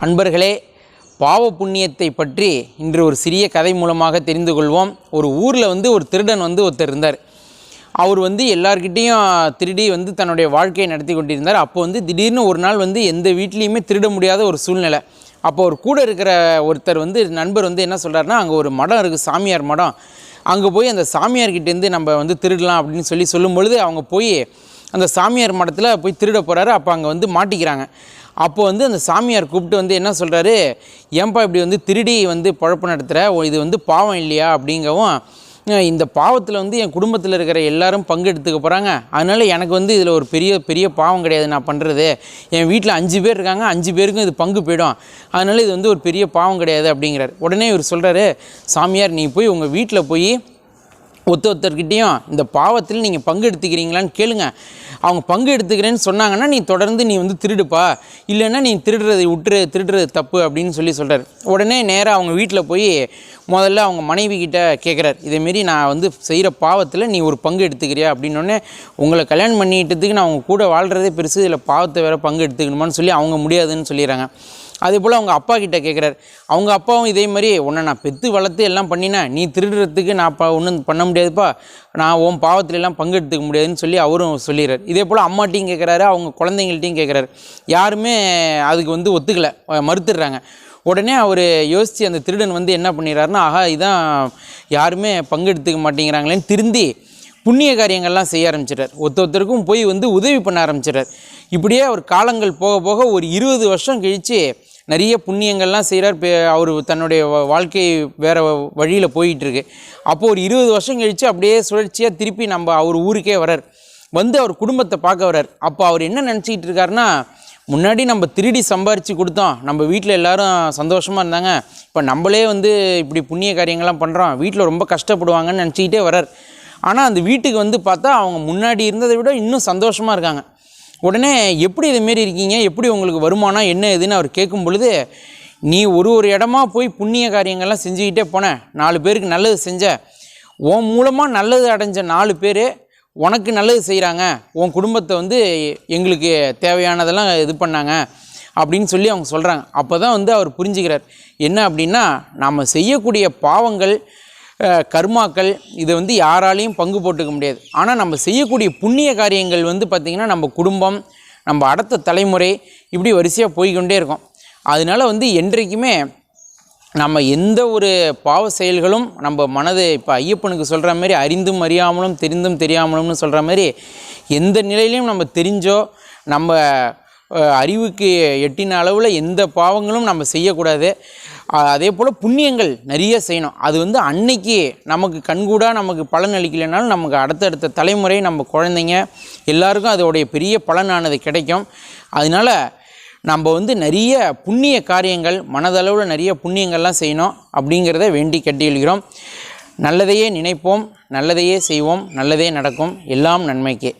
அன்பர்களே, பாவ புண்ணியத்தை பற்றி இன்று ஒரு சிறிய கதை மூலமாக தெரிந்து கொள்வோம். ஒரு ஊரில் ஒரு திருடன் ஒருத்தர் இருந்தார். அவர் எல்லார்கிட்டையும் திருடி தன்னுடைய வாழ்க்கையை நடத்தி கொண்டிருந்தார். அப்போ திடீர்னு ஒரு நாள் எந்த வீட்லேயுமே திருட முடியாத ஒரு சூழ்நிலை. அப்போ ஒரு கூட இருக்கிற ஒருத்தர் நண்பர் என்ன சொல்கிறாருன்னா, அங்கே ஒரு மடம் இருக்குது, சாமியார் மடம். அங்கே போய் அந்த சாமியார்கிட்டேருந்து நம்ம திருடலாம் அப்படின்னு சொல்லும் பொழுது அவங்க போய் அந்த சாமியார் மடத்தில் போய் திருட போகிறாரு. அப்போ அங்கே மாட்டிக்கிறாங்க. அப்போ அந்த சாமியார் கூப்பிட்டு என்ன சொல்கிறாரு, ஏன்பா இப்படி திருடி பொழப்பு நடத்துகிற, இது பாவம் இல்லையா அப்படிங்கவும், இந்த பாவத்தில் என் குடும்பத்தில் இருக்கிற எல்லாரும் பங்கெடுத்துக்க போகிறாங்க, அதனால் எனக்கு இதில் ஒரு பெரிய பாவம் கிடையாது நான் பண்ணுறது. என் வீட்டில் 5 பேர் இருக்காங்க, 5 பேருக்கும் இது பங்கு போயிடும், அதனால் இது ஒரு பெரிய பாவம் கிடையாது அப்படிங்கிறார். உடனே இவர் சொல்கிறாரு, சாமியார் நீ போய் உங்கள் வீட்டில் போய் ஒருத்தர்கிட்டையும் இந்த பாவத்தில் நீங்கள் பங்கு எடுத்துக்கிறீங்களான்னு கேளுங்க. அவங்க பங்கு எடுத்துக்கிறேன்னு சொன்னாங்கன்னா நீ தொடர்ந்து நீ திருடுப்பா, இல்லைன்னா நீ திருடுறது தப்பு அப்படின்னு சொல்கிறார். உடனே நேராக அவங்க வீட்டில் போய் முதல்ல அவங்க மனைவி கிட்ட கேட்குறார், இதேமாரி நான் செய்கிற பாவத்தில் நீ ஒரு பங்கு எடுத்துக்கிறியா அப்படின்னோடனே, உங்களை கல்யாணம் பண்ணிக்கிட்டதுக்கு நான் அவங்க கூட வாழ்கிறதே பெருசு, இதில் பாவத்தை வேறு பங்கு எடுத்துக்கணுமான்னு சொல்லி அவங்க முடியாதுன்னு சொல்லிடுறாங்க. அதே போல் அவங்க அப்பா கிட்டே கேட்குறாரு. அவங்க அப்பாவும் இதே மாதிரி, உன்னை நான் பெற்று வளர்த்து எல்லாம் பண்ணினேன், நீ திருடுறதுக்கு நான் ஒன்றும் பண்ண முடியாதுப்பா, நான் உன் பாவத்திலெல்லாம் பங்கெடுத்துக்க முடியாதுன்னு சொல்லி அவரும் சொல்லிடுறார். இதே போல் அம்மாட்டையும் கேட்குறாரு, அவங்க குழந்தைங்கள்ட்டையும் கேட்குறாரு. யாருமே அதுக்கு ஒத்துக்கலை, மறுத்துடுறாங்க. உடனே அவர் யோசித்து அந்த திருடன் என்ன பண்ணிடுறாருன்னா, ஆஹா இதான் யாருமே பங்கெடுத்துக்க மாட்டேங்கிறாங்களேன்னு திருந்தி புண்ணிய காரியங்கள்லாம் செய்ய ஆரம்பிச்சிட்டார். ஒருத்தருக்கும் போய் உதவி பண்ண ஆரம்பிச்சிட்டார். இப்படியே அவர் காலங்கள் போக போக ஒரு 20 வருஷம் கழித்து நிறைய புண்ணியங்கள்லாம் செய்கிறார். அவர் தன்னுடைய வாழ்க்கை வேறு வழியில் போயிட்டுருக்கு. அப்போது ஒரு 20 வருஷம் கழித்து அப்படியே சுழற்சியாக திருப்பி அவர் ஊருக்கே வரார். அவர் குடும்பத்தை பார்க்க வரார். அப்போ அவர் என்ன நினச்சிக்கிட்டு இருக்காருன்னா, முன்னாடி நம்ம திருடி சம்பாரித்து கொடுத்தோம், நம்ம வீட்டில் எல்லோரும் சந்தோஷமாக இருந்தாங்க, இப்போ நம்மளே இப்படி புண்ணிய காரியங்கள்லாம் பண்ணுறோம், வீட்டில் ரொம்ப கஷ்டப்படுவாங்கன்னு நினச்சிக்கிட்டே வரார். ஆனால் அந்த வீட்டுக்கு பார்த்தா அவங்க முன்னாடி இருந்ததை விட இன்னும் சந்தோஷமாக இருக்காங்க. உடனே எப்படி இதுமாரி இருக்கீங்க, எப்படி உங்களுக்கு வருமானம் என்ன எதுன்னு அவர் கேட்கும் பொழுது, நீ ஒரு இடமா போய் புண்ணிய காரியங்கள்லாம் செஞ்சுக்கிட்டே போனேன், 4 பேருக்கு நல்லது செஞ்ச, உன் மூலமாக நல்லது அடைஞ்ச 4 பேர் உனக்கு நல்லது செய்கிறாங்க, உன் குடும்பத்தை எங்களுக்கு தேவையானதெல்லாம் இது பண்ணாங்க அப்படின்னு சொல்லி அவங்க சொல்கிறாங்க. அப்போ தான் அவர் புரிஞ்சுக்கிறார். என்ன அப்படின்னா, நாம் செய்யக்கூடிய பாவங்கள் கர்மாக்கள் இதை யாராலையும் பங்கு போட்டுக்க முடியாது. ஆனால் நம்ம செய்யக்கூடிய புண்ணிய காரியங்கள் பார்த்திங்கன்னா நம்ம குடும்பம், நம்ம அடுத்த தலைமுறை இப்படி வரிசையாக போய்கொண்டே இருக்கும். அதனால் என்றைக்குமே நம்ம எந்த ஒரு பாவ செயல்களும் நம்ம மனது, இப்போ ஐயப்பனுக்கு சொல்கிற மாதிரி அறிந்தும் அறியாமலும் தெரிந்தும் தெரியாமலும்னு சொல்கிற மாதிரி, எந்த நிலையிலையும் நம்ம தெரிஞ்சோ நம்ம அறிவுக்கு எட்டின அளவில் எந்த பாவங்களும் நம்ம செய்யக்கூடாது. அதே போல் புண்ணியங்கள் நிறைய செய்யணும். அது அன்னைக்கு நமக்கு கண்கூடாக நமக்கு பலன் அளிக்கலைனாலும் நமக்கு அடுத்தடுத்த தலைமுறை, நம்ம குழந்தைங்க எல்லாருக்கும் அதோடைய பெரிய பலனானது கிடைக்கும். அதனால் நம்ம நிறைய புண்ணிய காரியங்கள், மனதளவில் நிறைய புண்ணியங்கள்லாம் செய்யணும் அப்படிங்கிறத வேண்டி கேட்டுக்கொள்கிறோம். நல்லதையே நினைப்போம், நல்லதையே செய்வோம், நல்லதே நடக்கும், எல்லாம் நன்மைக்கே.